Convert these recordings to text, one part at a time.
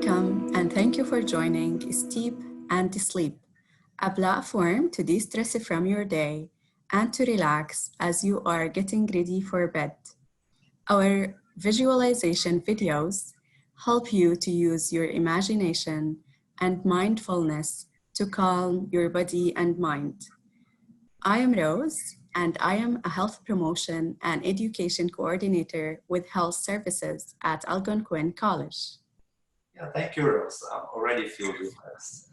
Welcome and thank you for joining Steep and Sleep, a platform to de-stress from your day and to relax as you are getting ready for bed. Our visualization videos help you to use your imagination and mindfulness to calm your body and mind. I am Rose, and I am a health promotion and education coordinator with health services at Algonquin College. Yeah, thank you, Rose. I already feel relaxed.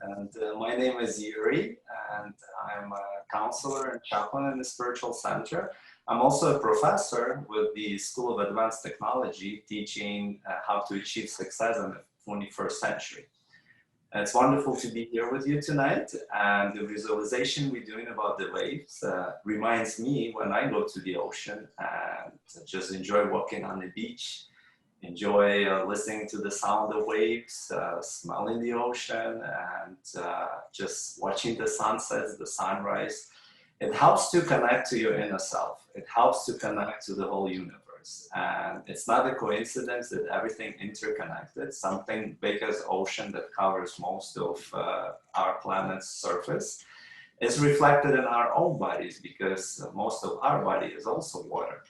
And my name is Yuri, and I'm a counselor and chaplain in the spiritual center. I'm also a professor with the School of Advanced Technology, teaching how to achieve success in the 21st century. And it's wonderful to be here with you tonight. And the visualization we're doing about the waves reminds me when I go to the ocean and just enjoy walking on the beach. Enjoy listening to the sound of waves, smelling the ocean, and just watching the sunsets, the sunrise. It helps to connect to your inner self. It helps to connect to the whole universe. And it's not a coincidence that everything interconnected. Something big as ocean that covers most of our planet's surface is reflected in our own bodies because most of our body is also water.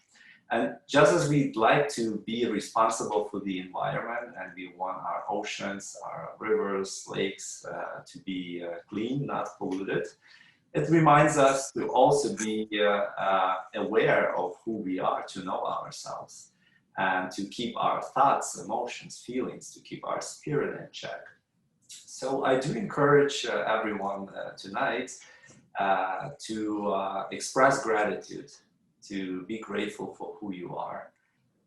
And just as we'd like to be responsible for the environment and we want our oceans, our rivers, lakes to be clean, not polluted, it reminds us to also be aware of who we are, to know ourselves, and to keep our thoughts, emotions, feelings, to keep our spirit in check. So I do encourage everyone tonight to express gratitude, to be grateful for who you are,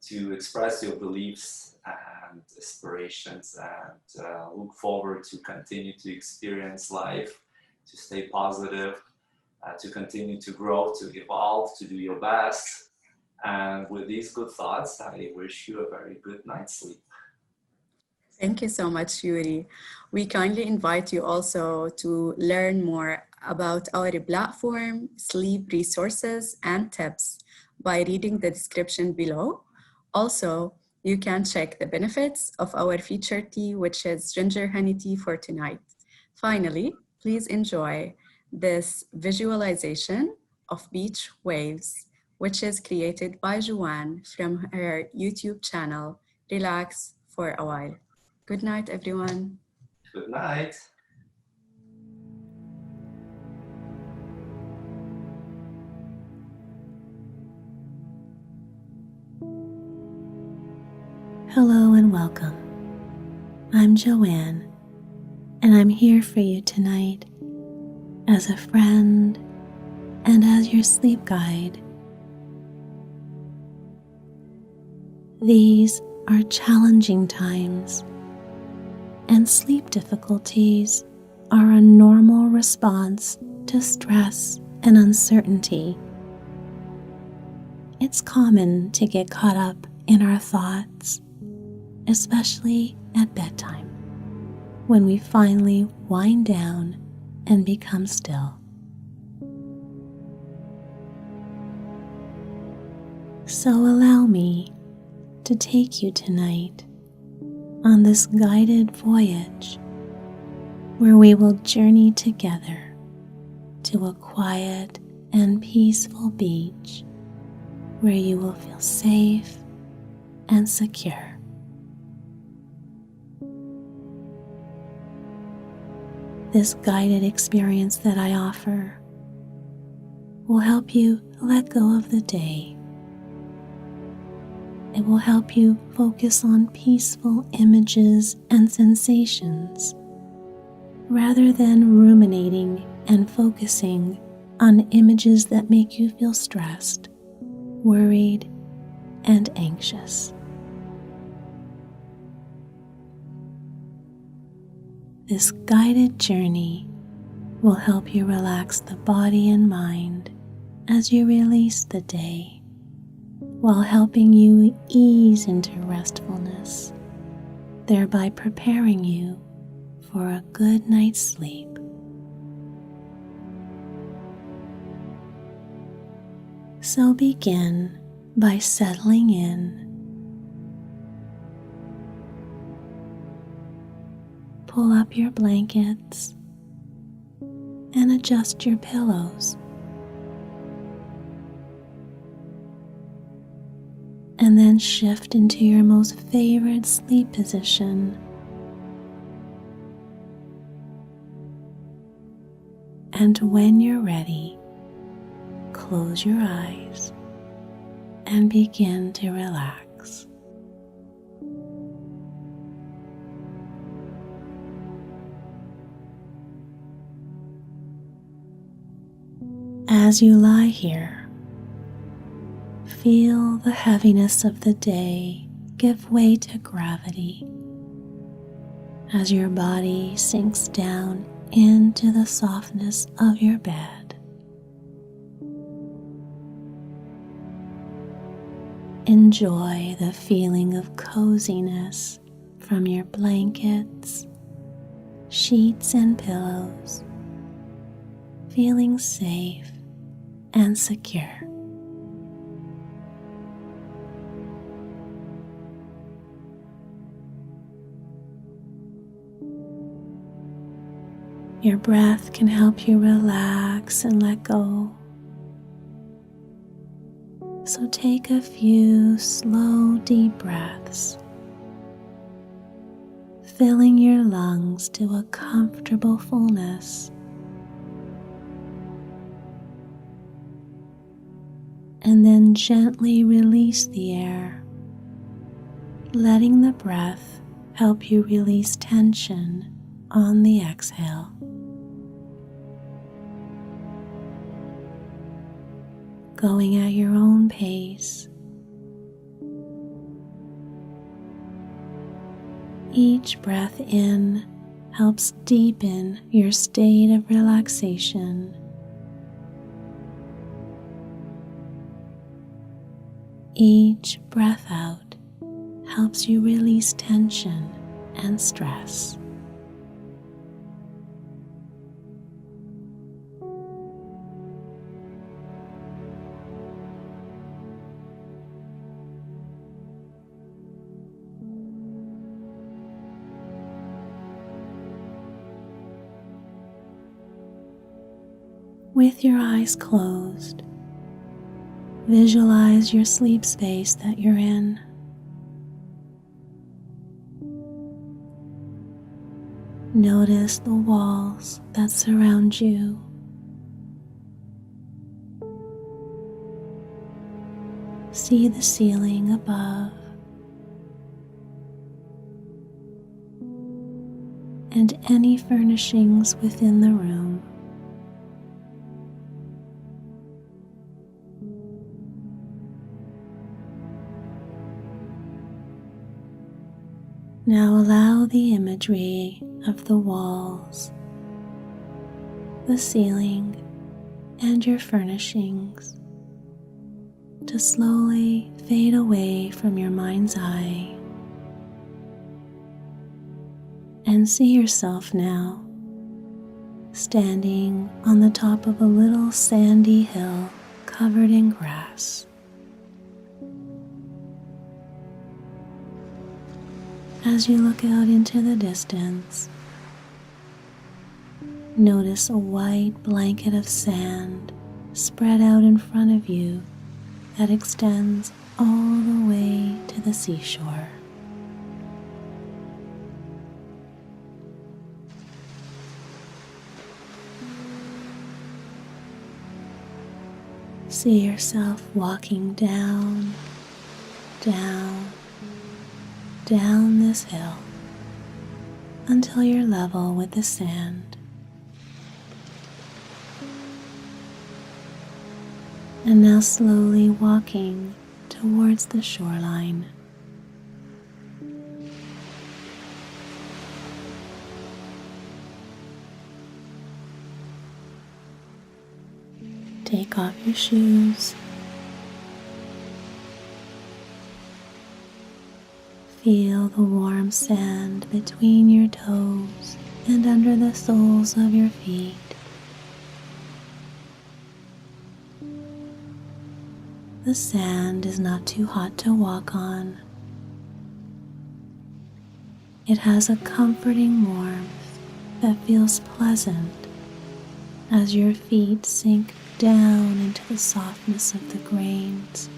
to express your beliefs and aspirations, and look forward to continue to experience life, to stay positive, to continue to grow, to evolve, to do your best. And with these good thoughts, I wish you a very good night's sleep. Thank you so much, Yuri. We kindly invite you also to learn more about our platform, sleep resources, and tips by reading the description below. Also, you can check the benefits of our featured tea, which is ginger honey tea for tonight. Finally, please enjoy this visualization of beach waves, which is created by Joanne from her YouTube channel, Relax for a While. Good night, everyone. Good night. Hello and welcome. I'm Joanne, and I'm here for you tonight as a friend and as your sleep guide. These are challenging times, and sleep difficulties are a normal response to stress and uncertainty. It's common to get caught up in our thoughts, especially at bedtime, when we finally wind down and become still. So allow me to take you tonight on this guided voyage where we will journey together to a quiet and peaceful beach where you will feel safe and secure. This guided experience that I offer will help you let go of the day. It will help you focus on peaceful images and sensations rather than ruminating and focusing on images that make you feel stressed, worried, and anxious. This guided journey will help you relax the body and mind as you release the day, while helping you ease into restfulness, thereby preparing you for a good night's sleep. So begin by settling in. pull up your blankets and adjust your pillows. And then shift into your most favorite sleep position. And when you're ready, close your eyes and begin to relax. As you lie here, feel the heaviness of the day give way to gravity as your body sinks down into the softness of your bed. Enjoy the feeling of coziness from your blankets, sheets, and pillows, feeling safe and secure. Your breath can help you relax and let go. So take a few slow, deep breaths, filling your lungs to a comfortable fullness. And then gently release the air, letting the breath help you release tension on the exhale. Going at your own pace. Each breath in helps deepen your state of relaxation. Each breath out helps you release tension and stress. With your eyes closed, visualize your sleep space that you're in. Notice the walls that surround you. See the ceiling above and any furnishings within the room. Now allow the imagery of the walls, the ceiling, and your furnishings to slowly fade away from your mind's eye. And see yourself now standing on the top of a little sandy hill covered in grass. As you look out into the distance, notice a white blanket of sand spread out in front of you that extends all the way to the seashore. See yourself walking down this hill until you're level with the sand. And now slowly walking towards the shoreline. Take off your shoes. Feel the warm sand between your toes and under the soles of your feet. The sand is not too hot to walk on, It has a comforting warmth that feels pleasant as your feet sink down into the softness of the grains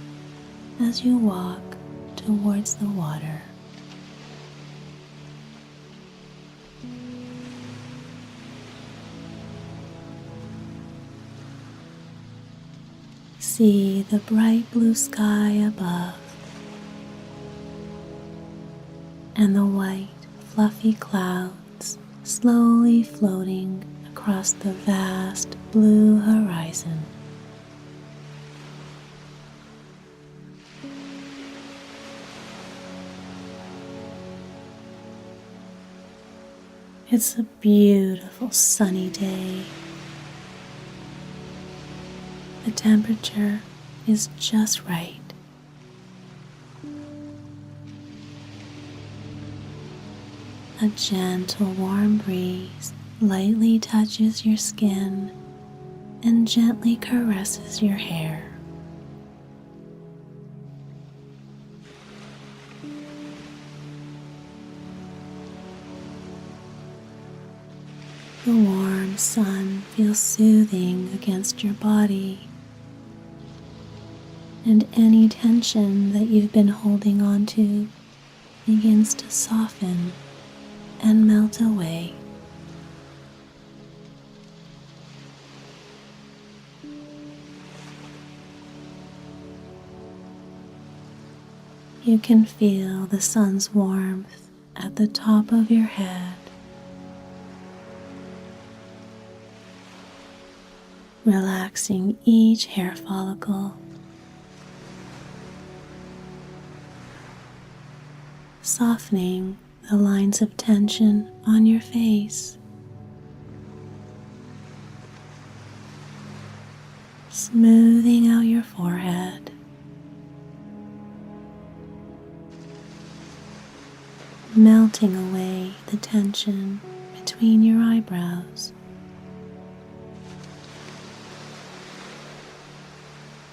as you walk towards the water. See the bright blue sky above and the white, fluffy clouds slowly floating across the vast blue horizon. It's a beautiful sunny day. The temperature is just right. A gentle warm breeze lightly touches your skin and gently caresses your hair. The warm sun feels soothing against your body, and any tension that you've been holding on to begins to soften and melt away. You can feel the sun's warmth at the top of your head, relaxing each hair follicle, softening the lines of tension on your face, smoothing out your forehead, melting away the tension between your eyebrows.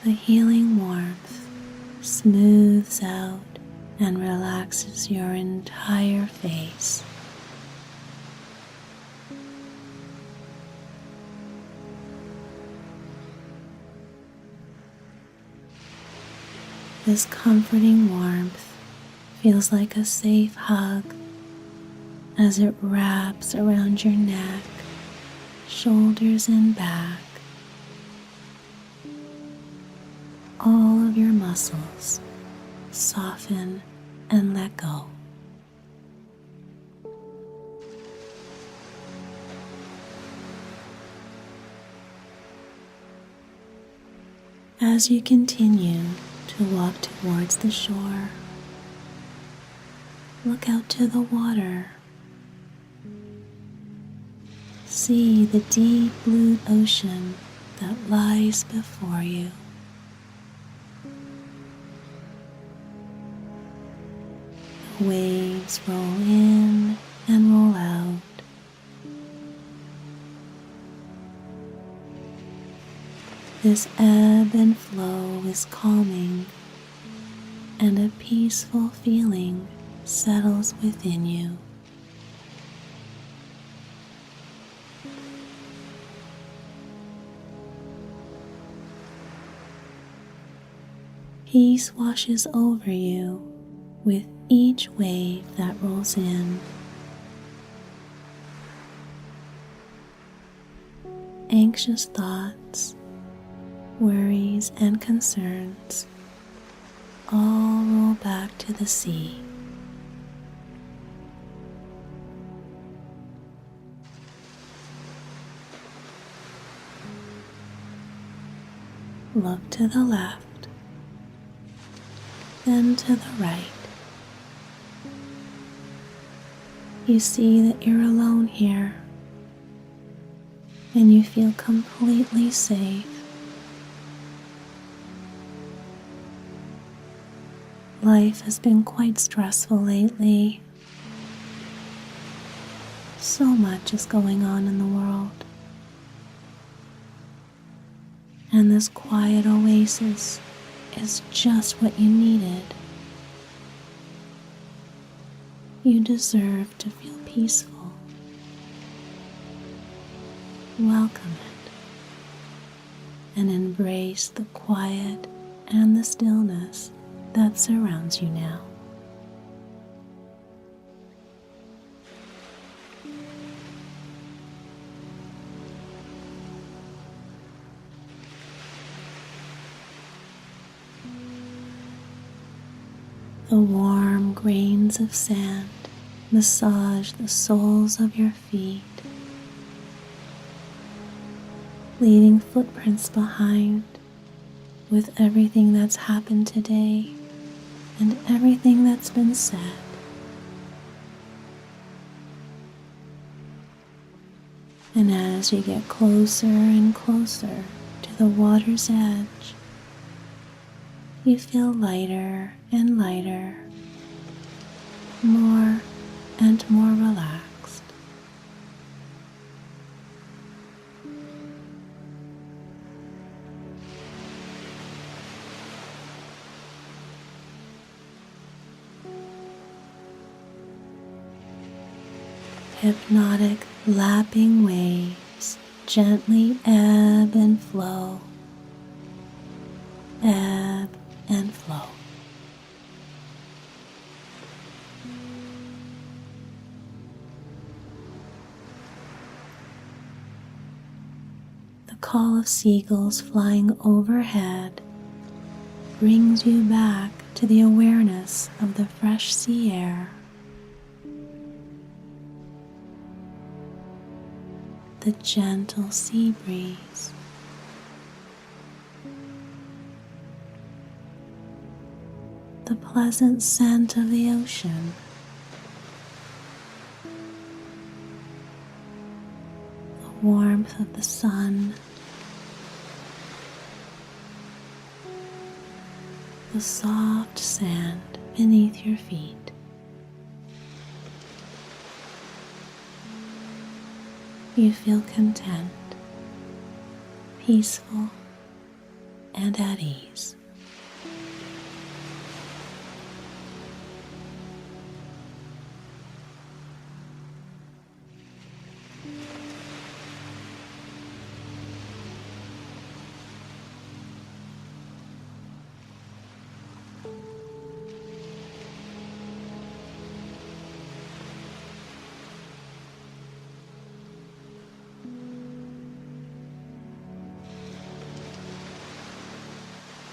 The healing warmth smooths out and relaxes your entire face. This comforting warmth feels like a safe hug as it wraps around your neck, shoulders, and back. All of your muscles soften and let go. As you continue to walk towards the shore, look out to the water. See the deep blue ocean that lies before you. The waves roll in and roll out. This ebb and flow is calming, and a peaceful feeling settles within you. Peace washes over you with each wave that rolls in. Anxious thoughts, worries, and concerns all roll back to the sea. Look to the left, then to the right. You see that you're alone here, and you feel completely safe. Life has been quite stressful lately. So much is going on in the world. And this quiet oasis is just what you needed. You deserve to feel peaceful. Welcome it and embrace the quiet and the stillness that surrounds you now. The warm grains of sand massage the soles of your feet, leaving footprints behind with everything that's happened today and everything that's been said. And as you get closer and closer to the water's edge, you feel lighter and lighter, more and more relaxed. Hypnotic lapping waves gently ebb and flow, ebb and flow. The call of seagulls flying overhead brings you back to the awareness of the fresh sea air, the gentle sea breeze, the pleasant scent of the ocean, the warmth of the sun, the soft sand beneath your feet. You feel content, peaceful, and at ease.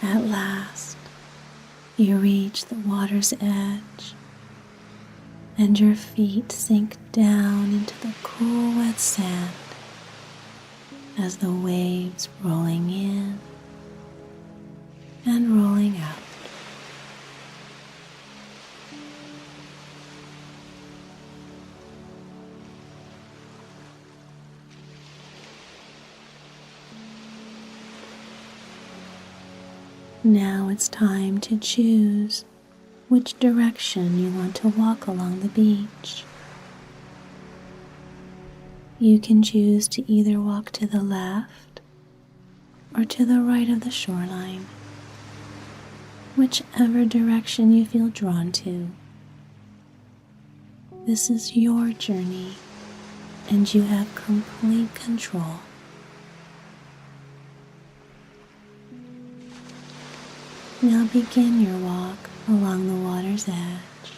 At last, you reach the water's edge, and your feet sink down into the cool, wet sand as the waves rolling in and rolling out. Now it's time to choose which direction you want to walk along the beach. You can choose to either walk to the left or to the right of the shoreline, whichever direction you feel drawn to. This is your journey, and you have complete control. Now begin your walk along the water's edge.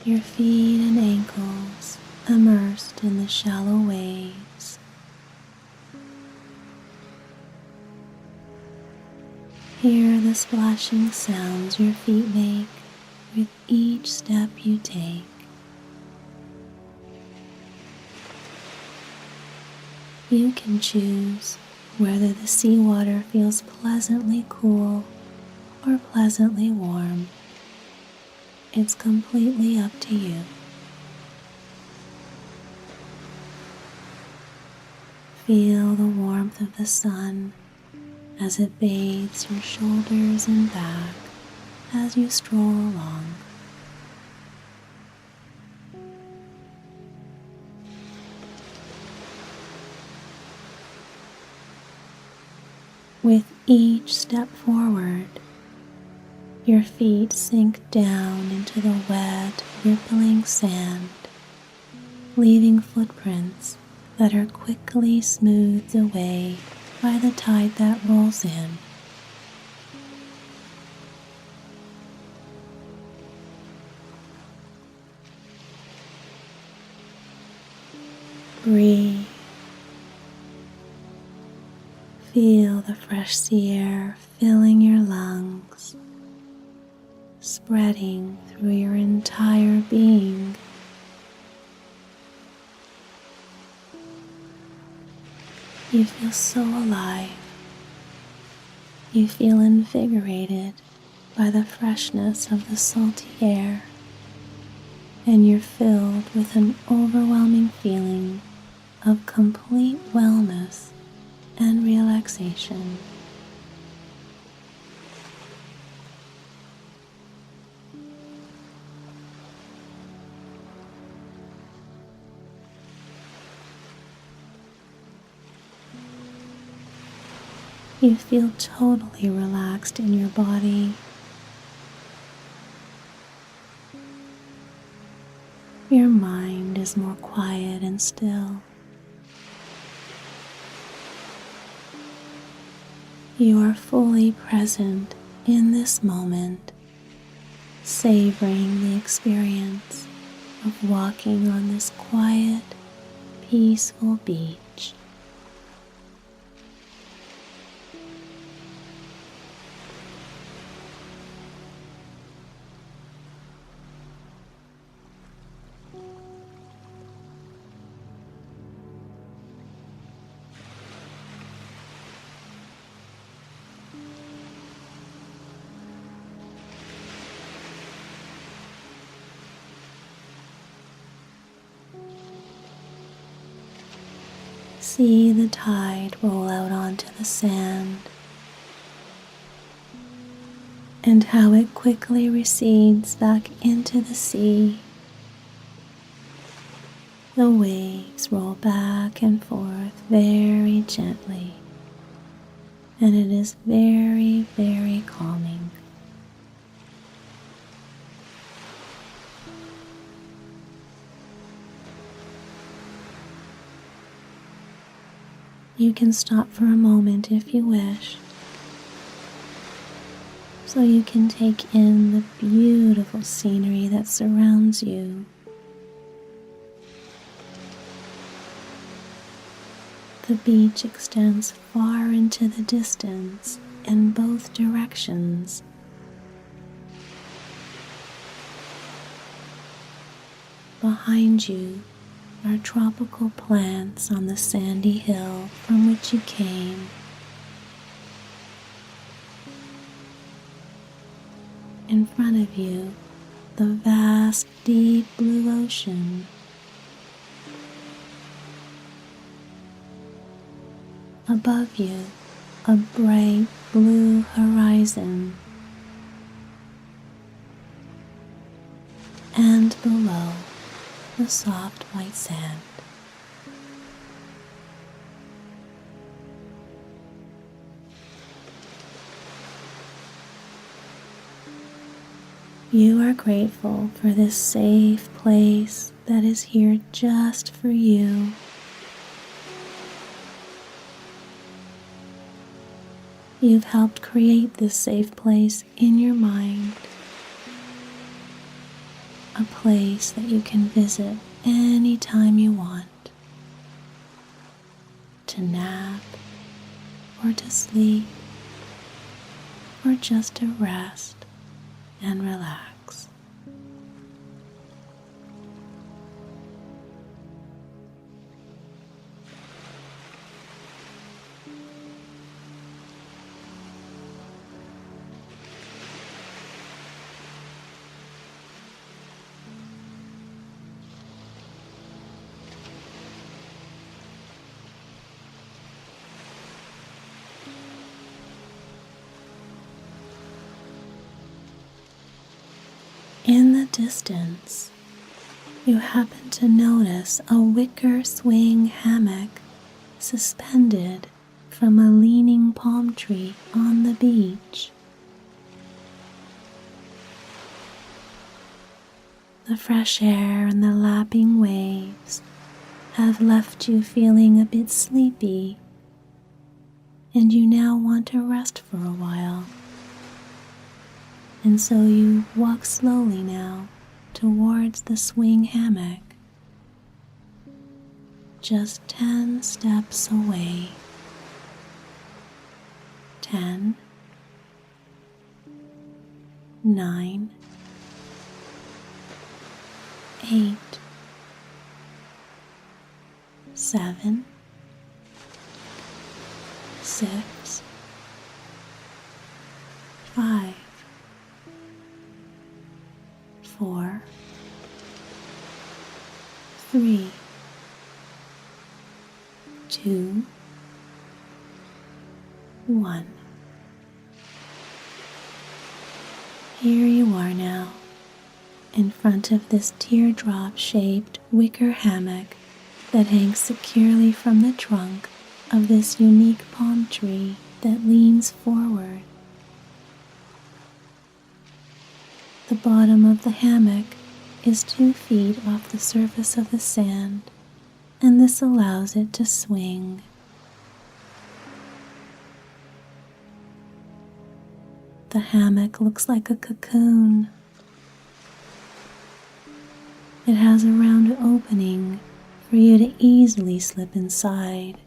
Your feet and ankles immersed in the shallow waves. Hear the splashing sounds your feet make with each step you take. You can choose whether the seawater feels pleasantly cool or pleasantly warm. It's completely up to you. Feel the warmth of the sun as it bathes your shoulders and back as you stroll along. With each step forward, Your feet sink down into the wet, rippling sand, leaving footprints that are quickly smoothed away by the tide that rolls in. Breathe. Feel the fresh sea air filling your lungs, spreading through your entire being. You feel so alive. You feel invigorated by the freshness of the salty air, and you're filled with an overwhelming feeling of complete wellness and relaxation. You feel totally relaxed in your body. Your mind is more quiet and still. You are fully present in this moment, savoring the experience of walking on this quiet, peaceful beach. See the tide roll out onto the sand and how it quickly recedes back into the sea. The waves roll back and forth very gently, and it is very, very calming. You can stop for a moment if you wish, so you can take in the beautiful scenery that surrounds you. The beach extends far into the distance in both directions. Behind you are tropical plants on the sandy hill from which you came. In front of you, the vast, deep blue ocean. Above you, a bright blue horizon. And below, the soft white sand. You are grateful for this safe place that is here just for you. You've helped create this safe place in your mind. A place that you can visit anytime you want, to nap, or to sleep, or just to rest and relax. In the distance, you happen to notice a wicker swing hammock suspended from a leaning palm tree on the beach. The fresh air and the lapping waves have left you feeling a bit sleepy, and you now want to rest for a while. And so you walk slowly now towards the swing hammock, just 10 steps away. 10, 9, 8, 7, 6, 5, 4, 3, 2, 1. Here you are now, in front of this teardrop-shaped wicker hammock that hangs securely from the trunk of this unique palm tree that leans forward. The bottom of the hammock is 2 feet off the surface of the sand, and this allows it to swing. The hammock looks like a cocoon. It has a round opening for you to easily slip inside.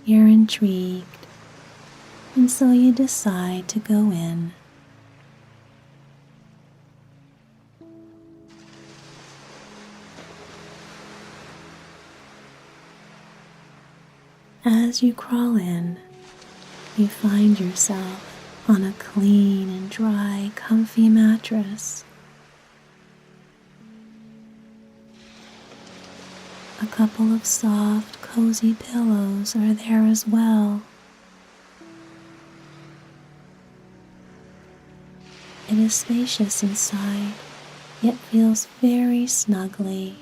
You're intrigued, and so you decide to go in. As you crawl in, you find yourself on a clean and dry, comfy mattress. A couple of soft, cozy pillows are there as well. It is spacious inside, yet feels very snugly.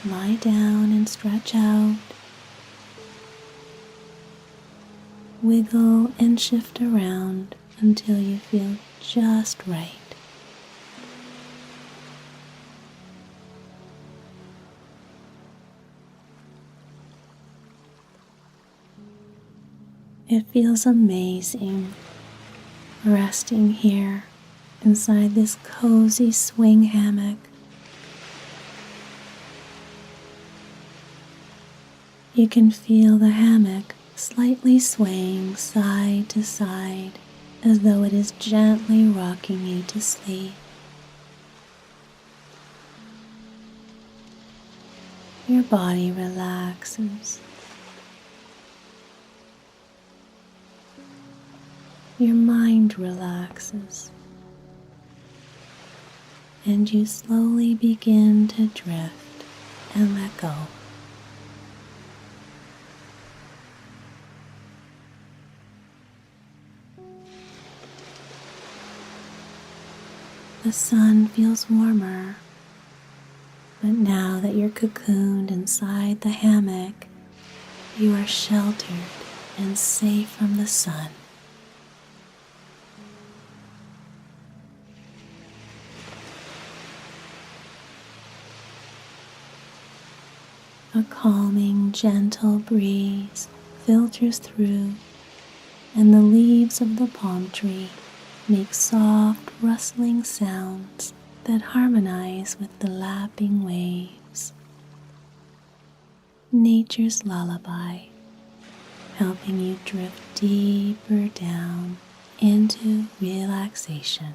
Lie down and stretch out. Wiggle and shift around until you feel just right. It feels amazing resting here inside this cozy swing hammock. You can feel the hammock slightly swaying side to side as though it is gently rocking you to sleep. Your body relaxes. Your mind relaxes. And you slowly begin to drift and let go. The sun feels warmer, but now that you're cocooned inside the hammock, you are sheltered and safe from the sun. A calming, gentle breeze filters through, and the leaves of the palm tree make soft, rustling sounds that harmonize with the lapping waves. Nature's lullaby, helping you drift deeper down into relaxation.